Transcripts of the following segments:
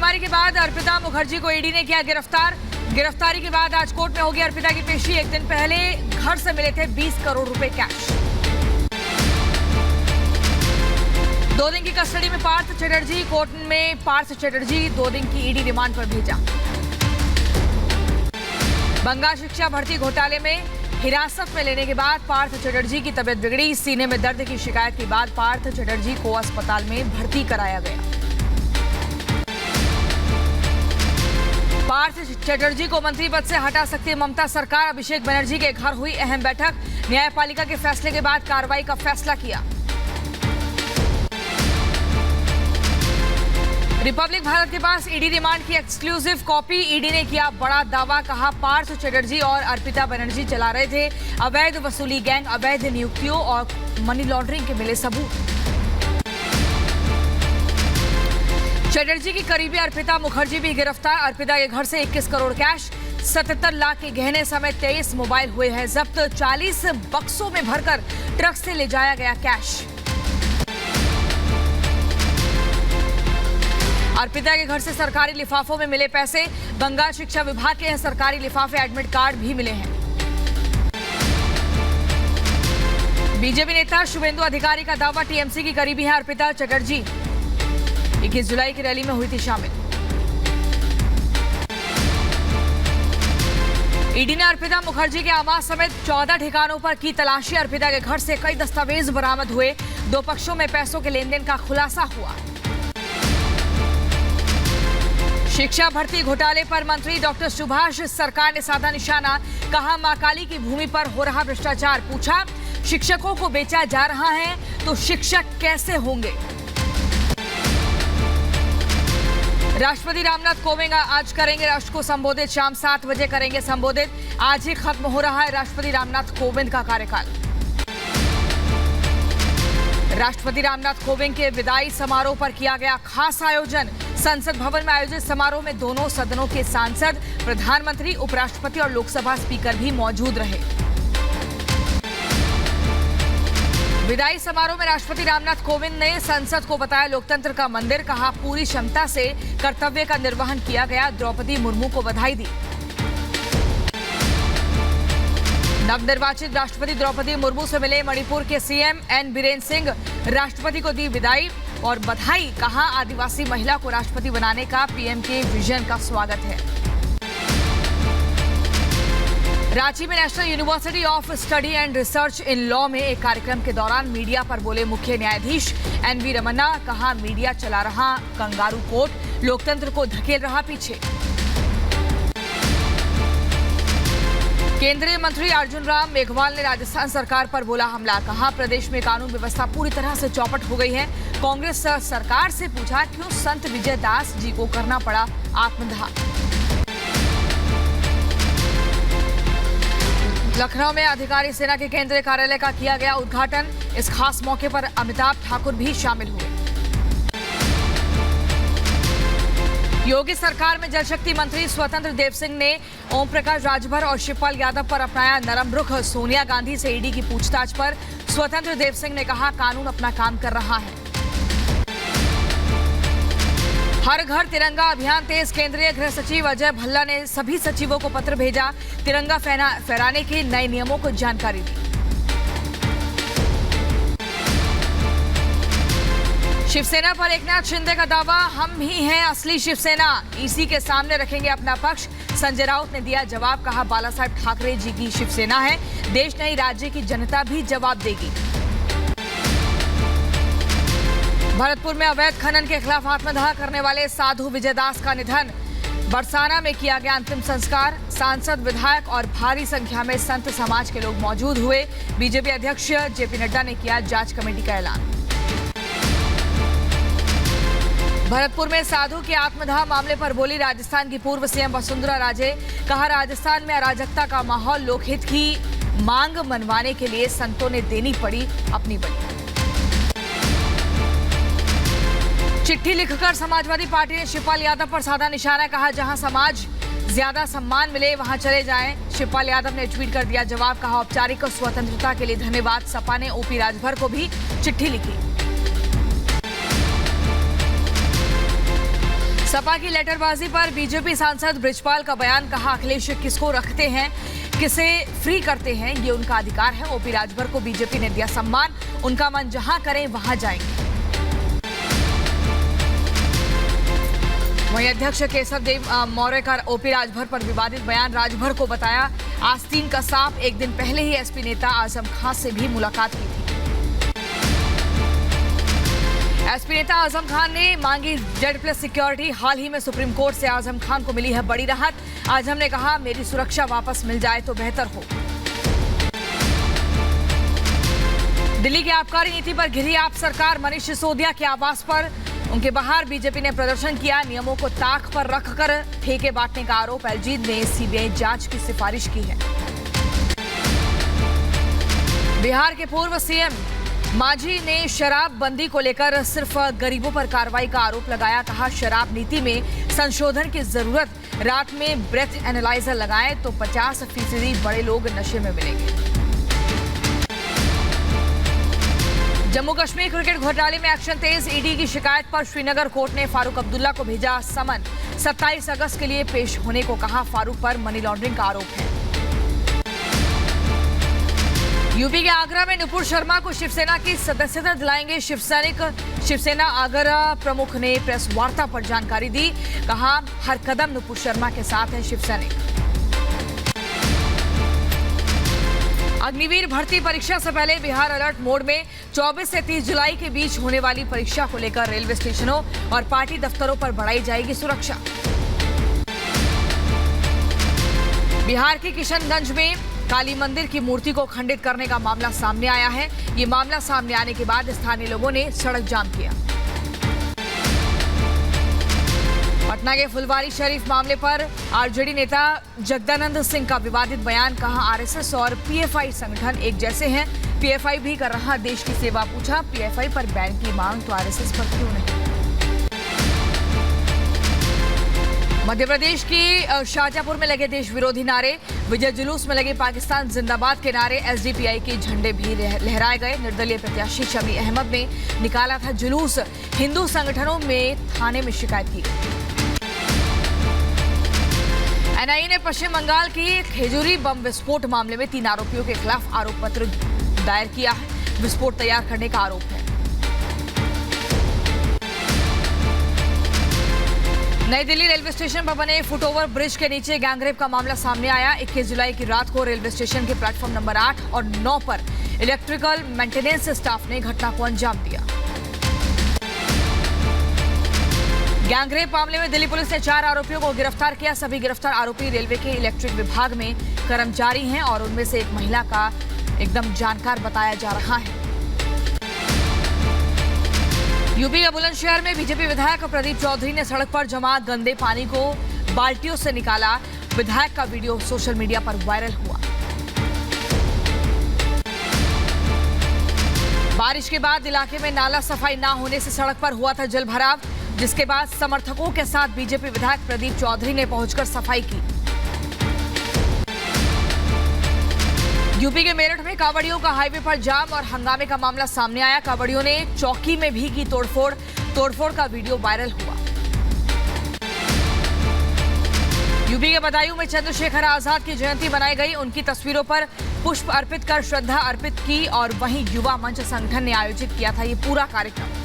छापेमारी के बाद अर्पिता मुखर्जी को ईडी ने किया गिरफ्तार। गिरफ्तारी के बाद आज कोर्ट में होगी अर्पिता की पेशी। एक दिन पहले घर से मिले थे 20 करोड़ रुपए कैश। 2 दिन की कस्टडी में पार्थ चटर्जी। कोर्ट में पार्थ चटर्जी 2 दिन की ईडी रिमांड पर भेजा। बंगाल शिक्षा भर्ती घोटाले में हिरासत में लेने के बाद पार्थ चटर्जी की तबीयत बिगड़ी। सीने में दर्द की शिकायत के बाद पार्थ चटर्जी को अस्पताल में भर्ती कराया गया। पार्थ चटर्जी को मंत्री पद से हटा सकती है ममता सरकार। अभिषेक बनर्जी के घर हुई अहम बैठक। न्यायपालिका के फैसले के बाद कार्रवाई का फैसला किया। रिपब्लिक भारत के पास ईडी रिमांड की एक्सक्लूसिव कॉपी। ईडी ने किया बड़ा दावा। कहा पार्थ चटर्जी और अर्पिता बनर्जी चला रहे थे अवैध वसूली गैंग। अवैध नियुक्तियों और मनी लॉन्ड्रिंग के मिले सबूत। चटर्जी की करीबी अर्पिता मुखर्जी भी गिरफ्तार। अर्पिता के घर से 21 करोड़ कैश, 77 लाख के गहने समेत 23 मोबाइल हुए हैं जब्त। 40 बक्सों में भरकर ट्रक से ले जाया गया कैश। अर्पिता के घर से सरकारी लिफाफों में मिले पैसे। बंगाल शिक्षा विभाग के सरकारी लिफाफे, एडमिट कार्ड भी मिले हैं। बीजेपी नेता शुभेंदु अधिकारी का दावा। टीएमसी की करीबी है अर्पिता चटर्जी। 21 जुलाई की रैली में हुई थी शामिल। ईडी ने अर्पिता मुखर्जी के आवास समेत 14 ठिकानों पर की तलाशी। अर्पिता के घर से कई दस्तावेज बरामद हुए। 2 पक्षों में पैसों के लेन देन का खुलासा हुआ। शिक्षा भर्ती घोटाले पर मंत्री डॉक्टर सुभाष सरकार ने साधा निशाना। कहा मां काली की भूमि पर हो रहा भ्रष्टाचार। पूछा शिक्षकों को बेचा जा रहा है तो शिक्षक कैसे होंगे। राष्ट्रपति रामनाथ कोविंद आज करेंगे राष्ट्र को संबोधित। शाम 7 बजे करेंगे संबोधित। आज ही खत्म हो रहा है राष्ट्रपति रामनाथ कोविंद का कार्यकाल। राष्ट्रपति रामनाथ कोविंद के विदाई समारोह पर किया गया खास आयोजन। संसद भवन में आयोजित समारोह में दोनों सदनों के सांसद, प्रधानमंत्री, उपराष्ट्रपति और लोकसभा स्पीकर भी मौजूद रहे। विदाई समारोह में राष्ट्रपति रामनाथ कोविंद ने संसद को बताया लोकतंत्र का मंदिर। कहा पूरी क्षमता से कर्तव्य का निर्वहन किया गया। द्रौपदी मुर्मू को बधाई दी। नवनिर्वाचित राष्ट्रपति द्रौपदी मुर्मू से मिले मणिपुर के सीएम एन बीरेन सिंह। राष्ट्रपति को दी विदाई और बधाई। कहा आदिवासी महिला को राष्ट्रपति बनाने का पीएम के विजन का स्वागत है। रांची में national university of study and research in law में एक कार्यक्रम के दौरान मीडिया पर बोले मुख्य न्यायाधीश एनवी रमन्ना। कहा मीडिया चला रहा कंगारू कोर्ट, लोकतंत्र को धकेल रहा पीछे। केंद्रीय मंत्री अर्जुन राम मेघवाल ने राजस्थान सरकार पर बोला हमला। कहा प्रदेश में कानून व्यवस्था पूरी तरह से चौपट हो गई है। कांग्रेस सरकार से पूछा क्यों संत विजय दास जी को करना पड़ा आत्मदाह। लखनऊ में अधिकारी सेना के केंद्रीय कार्यालय का किया गया उद्घाटन। इस खास मौके पर अमिताभ ठाकुर भी शामिल हुए। योगी सरकार में जल शक्ति मंत्री स्वतंत्र देव सिंह ने ओम प्रकाश राजभर और शिवपाल यादव पर अपनाया नरम रुख। सोनिया गांधी से ईडी की पूछताछ पर स्वतंत्र देव सिंह ने कहा कानून अपना काम कर रहा है। हर घर तिरंगा अभियान तेज। केंद्रीय गृह सचिव अजय भल्ला ने सभी सचिवों को पत्र भेजा। तिरंगा फहराने के नए नियमों को जानकारी दी। शिवसेना पर एकनाथ शिंदे का दावा हम ही हैं असली शिवसेना। ईसी के सामने रखेंगे अपना पक्ष। संजय राउत ने दिया जवाब। कहा बालासाहेब ठाकरे जी की शिवसेना है, देश नहीं राज्य की जनता भी जवाब देगी। भरतपुर में अवैध खनन के खिलाफ आत्मदाह करने वाले साधु विजयदास का निधन। बरसाना में किया गया अंतिम संस्कार। सांसद, विधायक और भारी संख्या में संत समाज के लोग मौजूद हुए। बीजेपी अध्यक्ष जेपी नड्डा ने किया जांच कमेटी का ऐलान। भरतपुर में साधु के आत्मदाह मामले पर बोली राजस्थान की पूर्व सीएम वसुंधरा राजे। कहा राजस्थान में अराजकता का माहौल, लोकहित की मांग मनवाने के लिए संतों ने देनी पड़ी अपनी बलि। चिट्ठी लिखकर समाजवादी पार्टी ने शिवपाल यादव पर साधा निशाना। कहा जहां समाज ज्यादा सम्मान मिले वहां चले जाएं। शिवपाल यादव ने ट्वीट कर दिया जवाब। कहा औपचारिक स्वतंत्रता के लिए धन्यवाद। सपा ने ओपी राजभर को भी चिट्ठी लिखी। सपा की लेटरबाजी पर बीजेपी सांसद बृजपाल का बयान, कहा अखिलेश किसको रखते हैं, किसे फ्री करते हैं, ये उनका अधिकार है। ओपी राजभर को बीजेपी ने दिया सम्मान, उनका मन जहां करें वहां जाएंगे। वहीं अध्यक्ष केशवदेव मौर्य का ओपी राजभर पर विवादित बयान, राजभर को बताया आस्तीन का सांप। एक दिन पहले ही एसपी नेता आजम खान से भी मुलाकात की थी। एसपी नेता आजम खान ने मांगी Z+ सिक्योरिटी। हाल ही में सुप्रीम कोर्ट से आजम खान को मिली है बड़ी राहत। आजम ने कहा, मेरी सुरक्षा वापस मिल जाए तो बेहतर हो। दिल्ली की आबकारी नीति पर घिरी आप सरकार, मनीष सिसोदिया के आवास पर उनके बाहर बीजेपी ने प्रदर्शन किया। नियमों को ताक पर रखकर ठेके बांटने का आरोप एलजी ने सीबीआई जांच की सिफारिश की है। बिहार के पूर्व सीएम मांझी ने शराब बंदी को लेकर सिर्फ गरीबों पर कार्रवाई का आरोप लगाया। कहा, शराब नीति में संशोधन की जरूरत, रात में ब्रेथ एनालाइजर लगाएं तो 50% बड़े लोग नशे में मिलेंगे। जम्मू कश्मीर क्रिकेट घोटाले में एक्शन तेज, ईडी की शिकायत पर श्रीनगर कोर्ट ने फारूक अब्दुल्ला को भेजा समन। 27 अगस्त के लिए पेश होने को कहा। फारूक पर मनी लॉन्ड्रिंग का आरोप है। यूपी के आगरा में नुपुर शर्मा को शिवसेना की सदस्यता दिलाएंगे शिवसैनिक। शिवसेना आगरा प्रमुख ने प्रेस वार्ता पर जानकारी दी, कहा हर कदम नुपुर शर्मा के साथ है शिवसैनिक। अग्निवीर भर्ती परीक्षा से पहले बिहार अलर्ट मोड में 24 से 30 जुलाई के बीच होने वाली परीक्षा को लेकर रेलवे स्टेशनों और पार्टी दफ्तरों पर बढ़ाई जाएगी सुरक्षा। बिहार के किशनगंज में काली मंदिर की मूर्ति को खंडित करने का मामला सामने आया है। ये मामला सामने आने के बाद स्थानीय लोगों ने सड़क जाम किया। पटना के फुलवारी शरीफ मामले पर आरजेडी नेता जगदानंद सिंह का विवादित बयान, कहा आरएसएस और पीएफआई संगठन एक जैसे हैं, पीएफआई भी कर रहा देश की सेवा। पूछा, पीएफआई पर बैन की मांग तो आरएसएस पर क्यों नहीं। मध्य प्रदेश की शाहजहांपुर में लगे देश विरोधी नारे, विजय जुलूस में लगे पाकिस्तान जिंदाबाद के नारे, एसडीपीआई के झंडे भी लहराए गए। निर्दलीय प्रत्याशी शमी अहमद ने निकाला था जुलूस। हिंदू संगठनों में थाने में शिकायत की। एनआईए ने पश्चिम बंगाल की खेजूरी बम विस्फोट मामले में 3 आरोपियों के खिलाफ आरोप पत्र दायर किया है। विस्फोट तैयार करने का आरोप है। नई दिल्ली रेलवे स्टेशन पर बने फुटओवर ब्रिज के नीचे गैंगरेप का मामला सामने आया। 21 जुलाई की रात को रेलवे स्टेशन के प्लेटफॉर्म नंबर 8 और 9 पर इलेक्ट्रिकल मेंटेनेंस स्टाफ ने घटना को अंजाम दिया। गैंगरेप मामले में दिल्ली पुलिस ने 4 आरोपियों को गिरफ्तार किया। सभी गिरफ्तार आरोपी रेलवे के इलेक्ट्रिक विभाग में कर्मचारी हैं और उनमें से एक महिला का एकदम जानकार बताया जा रहा है। यूपी के बुलंदशहर में बीजेपी विधायक प्रदीप चौधरी ने सड़क पर जमा गंदे पानी को बाल्टियों से निकाला। विधायक का वीडियो सोशल मीडिया पर वायरल हुआ। बारिश के बाद इलाके में नाला सफाई ना होने से सड़क पर हुआ था जलभराव, जिसके बाद समर्थकों के साथ बीजेपी विधायक प्रदीप चौधरी ने पहुंचकर सफाई की। यूपी के मेरठ में कांवड़ियों का हाईवे पर जाम और हंगामे का मामला सामने आया। कांवड़ियों ने चौकी में भी की तोड़फोड़ का वीडियो वायरल हुआ। यूपी के बदायूं में चंद्रशेखर आजाद की जयंती मनाई गई। उनकी तस्वीरों पर पुष्प अर्पित कर श्रद्धा अर्पित की और वहीं युवा मंच संगठन ने आयोजित किया था ये पूरा कार्यक्रम।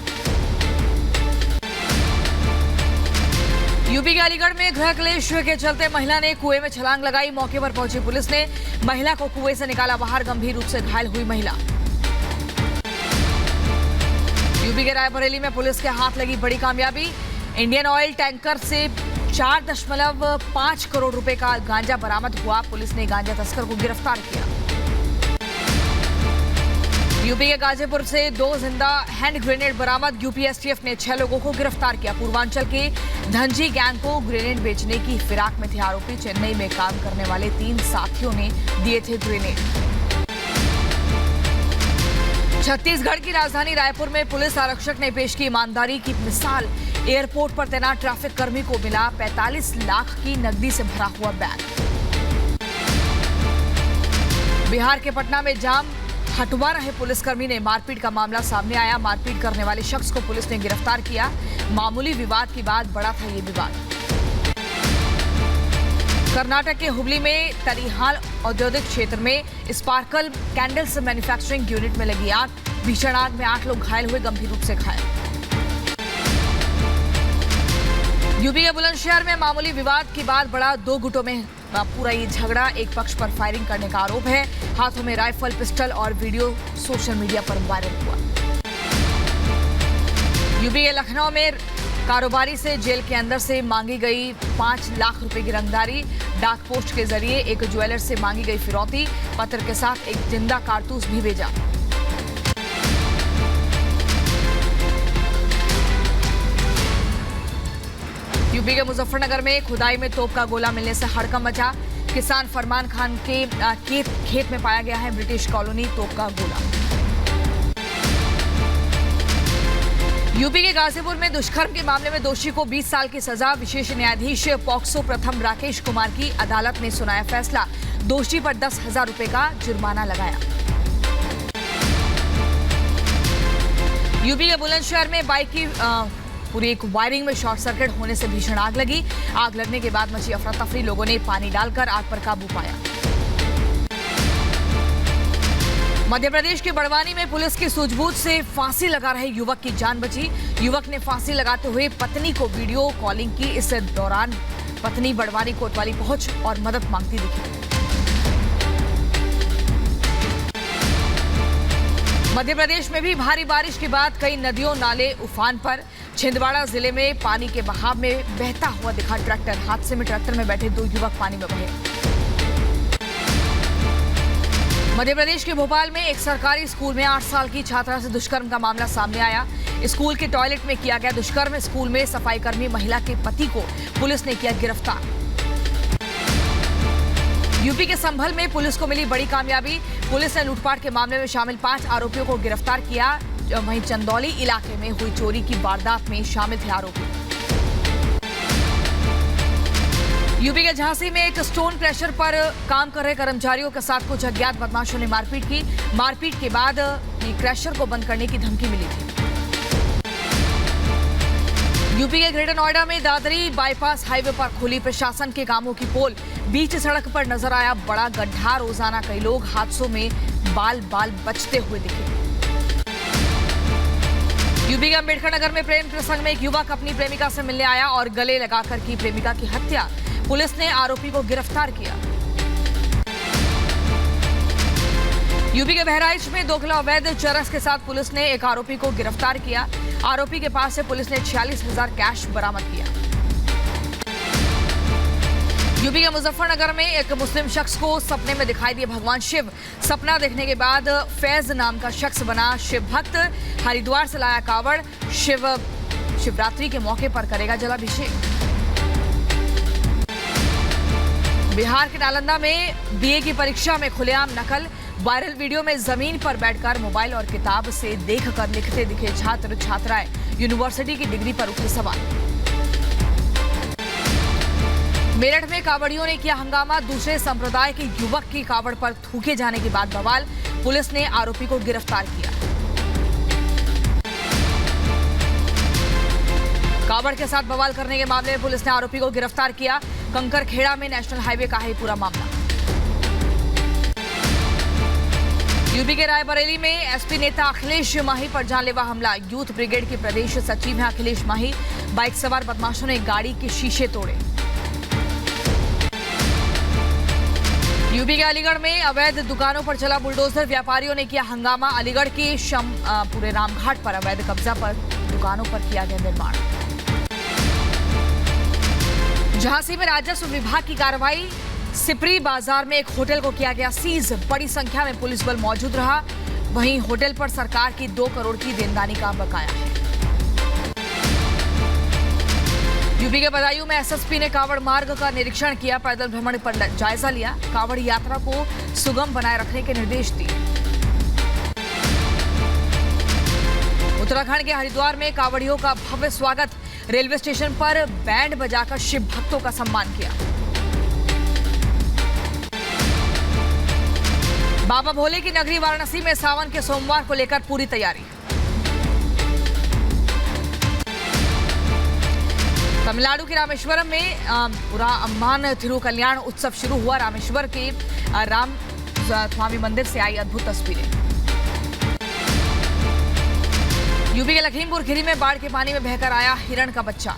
यूपी के अलीगढ़ में गृह क्लेश के चलते महिला ने कुएं में छलांग लगाई। मौके पर पहुंची पुलिस ने महिला को कुएं से निकाला बाहर। गंभीर रूप से घायल हुई महिला। यूपी के रायबरेली में पुलिस के हाथ लगी बड़ी कामयाबी। इंडियन ऑयल टैंकर से 4.5 करोड़ रुपए का गांजा बरामद हुआ। पुलिस ने गांजा तस्कर को गिरफ्तार किया। यूपी के गाजीपुर से 2 जिंदा हैंड ग्रेनेड बरामद। यूपी एसटीएफ ने 6 लोगों को गिरफ्तार किया। पूर्वांचल के धनजी गैंग को ग्रेनेड बेचने की फिराक में थे आरोपी। चेन्नई में काम करने वाले 3 साथियों ने दिए थे ग्रेनेड। छत्तीसगढ़ की राजधानी रायपुर में पुलिस आरक्षक ने पेश की ईमानदारी की मिसाल। एयरपोर्ट पर तैनात ट्रैफिक कर्मी को मिला 45 लाख की नकदी से भरा हुआ बैग। बिहार के पटना में जाम, हटवा रहे पुलिसकर्मी ने मारपीट का मामला सामने आया। मारपीट करने वाले शख्स को पुलिस ने गिरफ्तार किया। मामूली विवाद के बाद बड़ा था ये विवाद। कर्नाटक के हुबली में तरीहाल औद्योगिक क्षेत्र में स्पार्कल कैंडल्स मैन्युफैक्चरिंग यूनिट में लगी आग। भीषण आग में 8 लोग घायल हुए, गंभीर रूप से घायल। यूपी के बुलंदशहर में मामूली विवाद के बाद बड़ा 2 गुटों में पूरा ये झगड़ा। एक पक्ष पर फायरिंग करने का आरोप है। हाथों में राइफल, पिस्टल और वीडियो सोशल मीडिया पर वायरल हुआ। यूपी के लखनऊ में कारोबारी से जेल के अंदर से मांगी गई 5 लाख रुपए की रंगदारी। डाक पोस्ट के जरिए एक ज्वेलर से मांगी गई फिरौती। पत्र के साथ एक जिंदा कारतूस भी भेजा। यूपी के मुजफ्फरनगर में खुदाई में तोप का गोला मिलने से हड़कंप मचा। किसान फरमान खान के खेत में पाया गया है ब्रिटिश कॉलोनी तोप का गोला। यूपी के गाजीपुर में दुष्कर्म के मामले में दोषी को 20 साल की सजा। विशेष न्यायाधीश पॉक्सो प्रथम राकेश कुमार की अदालत ने सुनाया फैसला। दोषी पर 10,000 रुपए का जुर्माना लगाया। यूपी के बुलंदशहर में बाइक की पूरी एक वायरिंग में शॉर्ट सर्किट होने से भीषण आग लगी। आग लगने के बाद मची अफरा तफरी। लोगों ने पानी डालकर आग पर काबू पाया। मध्य प्रदेश के बड़वानी में पुलिस की सूझबूझ से फांसी लगा रहे युवक की जान बची। युवक ने फांसी लगाते हुए पत्नी को वीडियो कॉलिंग की। इस दौरान पत्नी बड़वानी कोतवाली पहुंच और मदद मांगती दिखी। मध्य प्रदेश में भी भारी बारिश के बाद कई नदियों नाले उफान पर। छिंदवाड़ा जिले में पानी के बहाव में बहता हुआ दिखा ट्रैक्टर। हादसे में ट्रैक्टर में बैठे 2 युवक पानी में बहे। मध्य प्रदेश के भोपाल में एक सरकारी स्कूल में 8 साल की छात्रा से दुष्कर्म का मामला सामने आया। स्कूल के टॉयलेट में किया गया दुष्कर्म। स्कूल में सफाईकर्मी महिला के पति को पुलिस ने किया गिरफ्तार। यूपी के संभल में पुलिस को मिली बड़ी कामयाबी। पुलिस ने लूटपाट के मामले में शामिल 5 आरोपियों को गिरफ्तार किया। वहीं चंदौली इलाके में हुई चोरी की वारदात में शामिल थे आरोपी। यूपी के झांसी में एक स्टोन क्रशर पर काम कर रहे कर्मचारियों के साथ कुछ अज्ञात बदमाशों ने मारपीट की। मारपीट के बाद क्रशर को बंद करने की धमकी मिली थी। यूपी के ग्रेटर नोएडा में दादरी बाईपास हाईवे पर खुली प्रशासन के कामों की पोल। बीच सड़क पर नजर आया बड़ा गड्ढा। रोजाना कई लोग हादसों में बाल बचते हुए दिखे। यूपी के अम्बेडकर नगर में प्रेम प्रसंग में एक युवक अपनी प्रेमिका से मिलने आया और गले लगाकर की प्रेमिका की हत्या। पुलिस ने आरोपी को गिरफ्तार किया। यूपी के बहराइच में 2 किलो अवैध चरस के साथ पुलिस ने एक आरोपी को गिरफ्तार किया। आरोपी के पास से पुलिस ने 46,000 कैश बरामद किया। यूपी के मुजफ्फरनगर में एक मुस्लिम शख्स को सपने में दिखाई दिए भगवान शिव। सपना देखने के बाद फैज नाम का शख्स बना शिव भक्त। हरिद्वार से लाया कावड़। शिवरात्रि के मौके पर करेगा जलाभिषेक। बिहार के नालंदा में बीए की परीक्षा में खुलेआम नकल। वायरल वीडियो में जमीन पर बैठकर मोबाइल और किताब से देखकर लिखते दिखे छात्र छात्राएं। यूनिवर्सिटी की डिग्री पर उठे सवाल। मेरठ में कावड़ियों ने किया हंगामा। दूसरे संप्रदाय के युवक की कावड़ पर थूके जाने के बाद बवाल। पुलिस ने आरोपी को गिरफ्तार किया। कावड़ के साथ बवाल करने के मामले में पुलिस ने आरोपी को गिरफ्तार किया। कंकरखेड़ा में नेशनल हाईवे का है पूरा मामला। यूपी के रायबरेली में एसपी नेता अखिलेश माही पर जानलेवा हमला। यूथ ब्रिगेड के प्रदेश सचिव हैं अखिलेश माही। बाइक सवार बदमाशों ने गाड़ी के शीशे तोड़े। यूपी के अलीगढ़ में अवैध दुकानों पर चला बुलडोजर। व्यापारियों ने किया हंगामा। अलीगढ़ के पूरे रामघाट पर अवैध कब्जा पर दुकानों पर किया गया निर्माण। झांसी में राजस्व विभाग की कार्रवाई। सिपरी बाजार में एक होटल को किया गया सीज। बड़ी संख्या में पुलिस बल मौजूद रहा। वहीं होटल पर सरकार की 2 करोड़ की देनदारी का बकाया है। यूपी के बदायूं में एसएसपी ने कावड़ मार्ग का निरीक्षण किया। पैदल भ्रमण पर जायजा लिया। कावड़ यात्रा को सुगम बनाए रखने के निर्देश दिए। उत्तराखंड के हरिद्वार में कावड़ियों का भव्य स्वागत। रेलवे स्टेशन पर बैंड बजाकर शिव भक्तों का सम्मान किया। बाबा भोले की नगरी वाराणसी में सावन के सोमवार को लेकर पूरी तैयारी। तमिलनाडु के रामेश्वरम में पूरा अम्मान थिरुकल्याण उत्सव शुरू हुआ। रामेश्वर के राम स्वामी मंदिर से आई अद्भुत तस्वीरें। यूपी के लखीमपुर खीरी में बाढ़ के पानी में बहकर आया हिरण का बच्चा।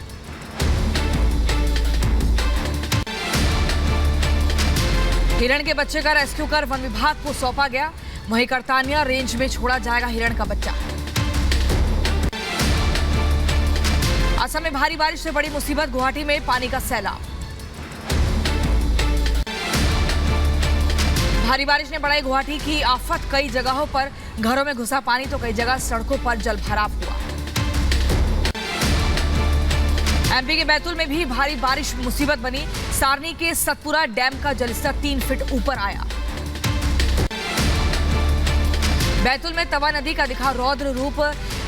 हिरण के बच्चे का रेस्क्यू कर वन विभाग को सौंपा गया। वहीं करतानिया रेंज में छोड़ा जाएगा हिरण का बच्चा। असम में भारी बारिश से बड़ी मुसीबत, गुवाहाटी में पानी का सैलाब। भारी बारिश ने बढ़ाई गुवाहाटी की आफत। कई जगहों पर घरों में घुसा पानी तो कई जगह सड़कों पर जलभराव हुआ। एमपी के बैतूल में भी भारी बारिश मुसीबत बनी। सारनी के सतपुरा डैम का जलस्तर 3 फीट ऊपर आया। बैतूल में तवा नदी का दिखा रौद्र रूप।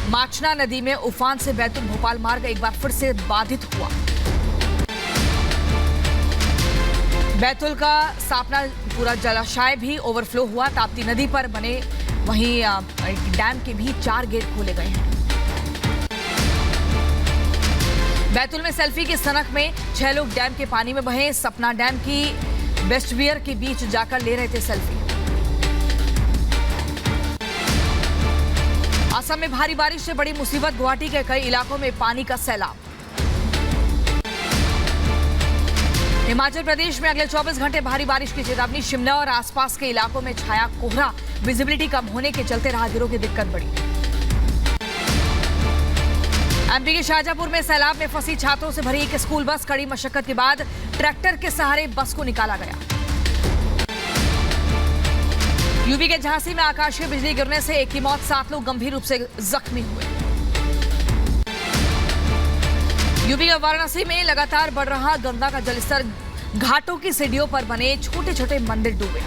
माचना नदी में उफान से बैतूल भोपाल मार्ग एक बार फिर से बाधित हुआ। बैतूल का सापना पूरा जलाशय भी ओवरफ्लो हुआ। ताप्ती नदी पर बने वहीं डैम के भी 4 गेट खोले गए हैं। बैतूल में सेल्फी की सनक में 6 लोग डैम के पानी में बहे। सपना डैम की बेस्टवियर के बीच जाकर ले रहे थे सेल्फी। असम में भारी बारिश से बड़ी मुसीबत, गुवाहाटी के कई इलाकों में पानी का सैलाब। हिमाचल प्रदेश में अगले 24 घंटे भारी बारिश की चेतावनी। शिमला और आसपास के इलाकों में छाया कोहरा। विजिबिलिटी कम होने के चलते राहगीरों की दिक्कत बढ़ी। एमपी के शाहजहांपुर में सैलाब में फंसी छात्रों से भरी एक स्कूल बस। कड़ी मशक्कत के बाद ट्रैक्टर के सहारे बस को निकाला गया। यूपी के झांसी में आकाशीय बिजली गिरने से एक की मौत, 7 लोग गंभीर रूप से जख्मी हुए। यूपी के वाराणसी में लगातार बढ़ रहा गंगा का जलस्तर। घाटों की सीढ़ियों पर बने छोटे छोटे मंदिर डूबे।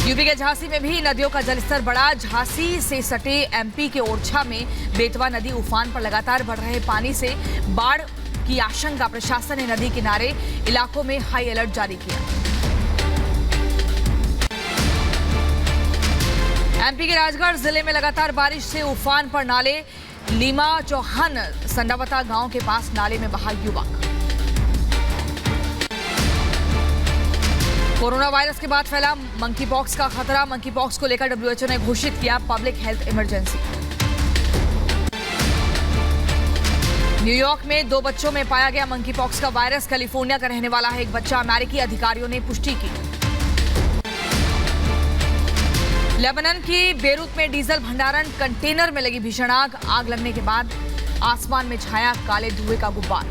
यूपी के झांसी में भी नदियों का जलस्तर बढ़ा। झांसी से सटे एमपी के ओरछा में बेतवा नदी उफान पर लगातार बढ़ रहे पानी से बाढ़ की आशंका। प्रशासन ने नदी किनारे इलाकों में हाई अलर्ट जारी किया। एमपी के राजगढ़ जिले में लगातार बारिश से उफान पर नाले। लीमा चौहान संडावता गांव के पास नाले में बहा युवक। कोरोना वायरस के बाद फैला मंकी पॉक्स का खतरा। मंकी पॉक्स को लेकर डब्ल्यूएचओ ने घोषित किया पब्लिक हेल्थ इमरजेंसी। न्यूयॉर्क में 2 बच्चों में पाया गया मंकी पॉक्स का वायरस। कैलिफोर्निया का रहने वाला है एक बच्चा। अमेरिकी अधिकारियों ने पुष्टि की। लेबनान की बेरूत में डीजल भंडारण कंटेनर में लगी भीषण आग। आग लगने के बाद आसमान में छाया काले धुएं का गुब्बार।